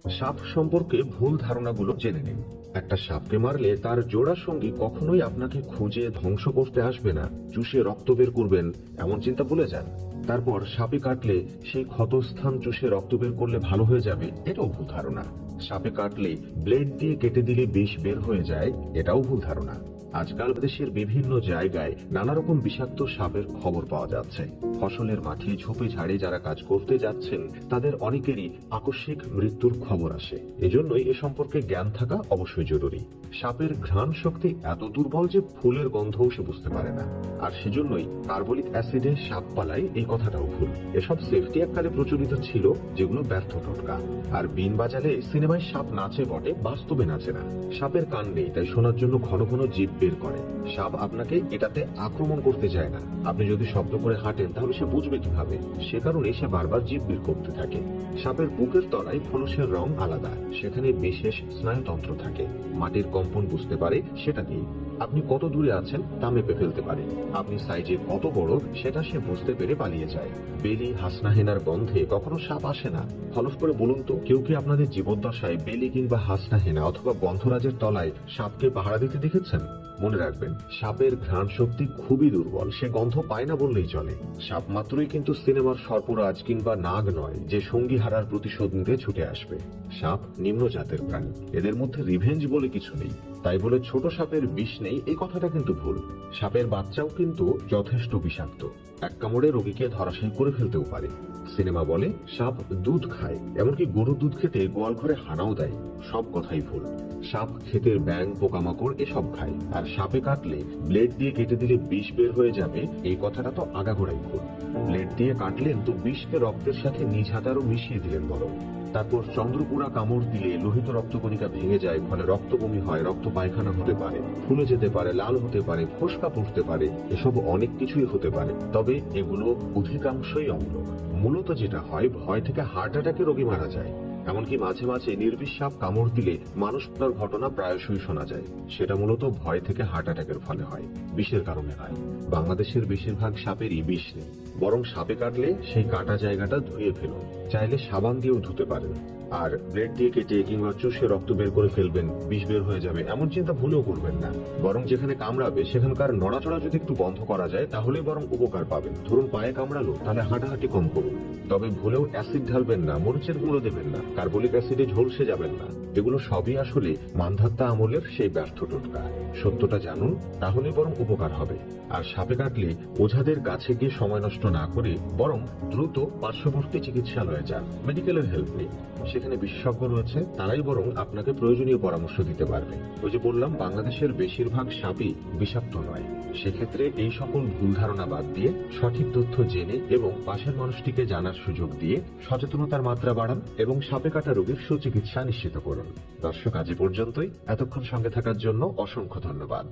সাপ সম্পর্কে ভুল ধারণাগুলো জেনে নিন। একটা সাপকে মারলে তার জোড়া সঙ্গী কখনোই আপনাকে খুঁজে ধ্বংস করতে আসবে না, চুষে রক্ত বের করবেন এমন চিন্তা ভুলে যান। তারপর সাপে কাটলে সেই ক্ষতস্থান চুষে রক্ত বের করলে ভালো হয়ে যাবে, এটাও ভুল ধারণা। সাপে কাটলে ব্লেড দিয়ে কেটে দিলে বিষ বের হয়ে যায়, এটাও ভুল ধারণা। আজকাল দেশের বিভিন্ন জায়গায় নানা রকম বিষাক্ত সাপের খবর পাওয়া যাচ্ছে। ফসলের মাঠে ঝোপে ঝাড়ে যারা কাজ করতে যাচ্ছেন তাদের অনেকেরই আকস্মিক মৃত্যুর খবর আসে। এজন্যই এ সম্পর্কে জ্ঞান থাকা অবশ্যই জরুরি। সাপের ঘ্রাণ শক্তি এত দুর্বল যে ফুলের গন্ধও সে বুঝতে পারে না, আর সেজন্যই কার্বলিক অ্যাসিডে সাপ পালায় এই কথাটাও ভুল। এসব সেফটি এককালে প্রচলিত ছিল, যেগুলো ব্যর্থ টোটকা। আর বিন বাজালে সিনেমায় সাপ নাচে বটে, বাস্তবে নাচে না। সাপের কান নেই, তাই শোনার জন্য ঘন ঘন জিভ বের করে। সাপ আপনাকে এটাতে আক্রমণ করতে চায় না। আপনি যদি শব্দ করে হাঁটেন তাহলে সে বুঝবে কিভাবে? সে কারণে সে বারবার জিভ বের করতে থাকে। সাপের বুকের তলায় ফলসের রং আলাদা, সেখানে বিশেষ স্নায়ুতন্ত্র থাকে। মাটির কম্পন বুঝতে পারে, সেটা দিয়ে আপনি কত দূরে আছেন তা মেপে ফেলতে পারে। আপনি সাইজে কত বড় সেটা সে বুঝতে পেরে পালিয়ে যায়। বেলি হাসনাহেনার গন্ধে কখনো সাপ আসে না। হলফ করে বলুন তো, কেউ কি আপনাদের জীবদ্দশায় বেলি কিংবা হাসনাহেনা অথবা গন্ধরাজের তলায় সাপকে পাহারা দিতে দেখেছেন? মনে রাখবেন, সাপের ঘ্রাণ শক্তি খুবই দুর্বল, সে গন্ধ পায় না বললেই চলে। সাপ মাত্রই কিন্তু সিনেমার সর্পরাজ কিংবা নাগ নয় যে সঙ্গী হারার প্রতিশোধ নিতে ছুটে আসবে। সাপ নিম্ন জাতের প্রাণী, এদের মধ্যে রিভেঞ্জ বলে কিছু নেই। তাই বলে ছোট সাপের বিষ নেই এই কথাটা কিন্তু ভুল। সাপের বাচ্চাও কিন্তু যথেষ্ট বিষাক্ত, এক কামড়ে রোগীকে ধরাশায়ী করে ফেলতেও পারে। সিনেমা বলে সাপ দুধ খায়, এমনকি গরুর দুধ খেতে গোয়াল ঘরে হানাও দেয়, সব কথাই ভুল। সাপ ক্ষেতের ব্যাঙ পোকামাকড় এসব খায়, আর সাপে কাটলে ব্লেড দিয়ে কেটে দিলে বিষ বের হয়ে যাবে এই কথাটা তো আগাগোড়াই ভুল। ব্লেড দিয়ে কাটলেন তো বিষকে রক্তের সাথে নিজ হাতারও মিশিয়ে দিলেন বরং। তারপর চন্দ্রপুরা কামড় দিলে লোহিত রক্তকণিকা ভেঙে যায়, ফলে রক্ত বমি হয়, রক্ত পায়খানা হতে পারে, ফুলে যেতে পারে, লাল হতে পারে, ফোসকা পড়তে পারে, এসব অনেক কিছুই হতে পারে। তবে এগুলো অধিকাংশই অম্লক। মূলত যেটা হয়, ভয় থেকে হার্ট অ্যাটাকে রোগী মারা যায়। এমনকি মাঝে মাঝে নির্বিষ সাপ কামড় দিলে মানুষ মরার ঘটনা প্রায়শই শোনা যায়। সেটা মূলত ভয় থেকে হার্ট অ্যাটাকের ফলে হয়, বিষের কারণে নয়। বাংলাদেশের বেশিরভাগ সাপেরই বিষ নেই, বরং সাপে কাটলে সেই কাটা জায়গাটা ধুয়ে ফেলুন। চাইলে সাবান দিয়েও ধুতে পারেন। আর ব্লেড দিয়ে কেটে কিংবা চুষে রক্ত বের করে ফেলবেন, বিষ বের হয়ে যাবে এমন চিন্তা ভুলেও করবেন না। বরং যেখানে কামড়াবে সেখানকার নড়াচড়া যদি একটু বন্ধ করা যায় তাহলে বরং উপকার পাবেন। ধরুন পায়ে কামড়ালো, তাহলে হাঁটাহাঁটি কম করুন। তবে ভুলেও অ্যাসিড ঢালবেন না, মরিচের গুঁড়ো দেবেন না, কার্বলিক অ্যাসিডে ঝলসে যাবেন না। এগুলো সবই আসলে মানধাত্তা আমলের সেই ব্যর্থ টোটকা। সত্যটা জানুন, তাহলে বরং উপকার হবে। আর সাপে কাটলে ওঝাদের কাছে গিয়ে সময় নষ্ট না করে বরং দ্রুত পার্শ্ববর্তী চিকিৎসালয়ে যান। মেডিকেলের হেল্প নিন, সেখানে বিশেষজ্ঞ রয়েছে, তারাই বরং আপনাকে প্রয়োজনীয় পরামর্শ দিতে পারবে। ওই যে বললাম, বাংলাদেশের বেশিরভাগ সাপই বিষাক্ত নয়। সেক্ষেত্রে এই সকল ভুল ধারণা বাদ দিয়ে সঠিক তথ্য জেনে এবং পাশের মানুষটিকে জানার সুযোগ দিয়ে সচেতনতার মাত্রা বাড়ান এবং সাপে কাটা রোগীর সুচিকিৎসা নিশ্চিত করুন। দর্শক, আজ পর্যন্তই। এতক্ষণ সঙ্গে থাকার জন্য অসংখ্য ধন্যবাদ।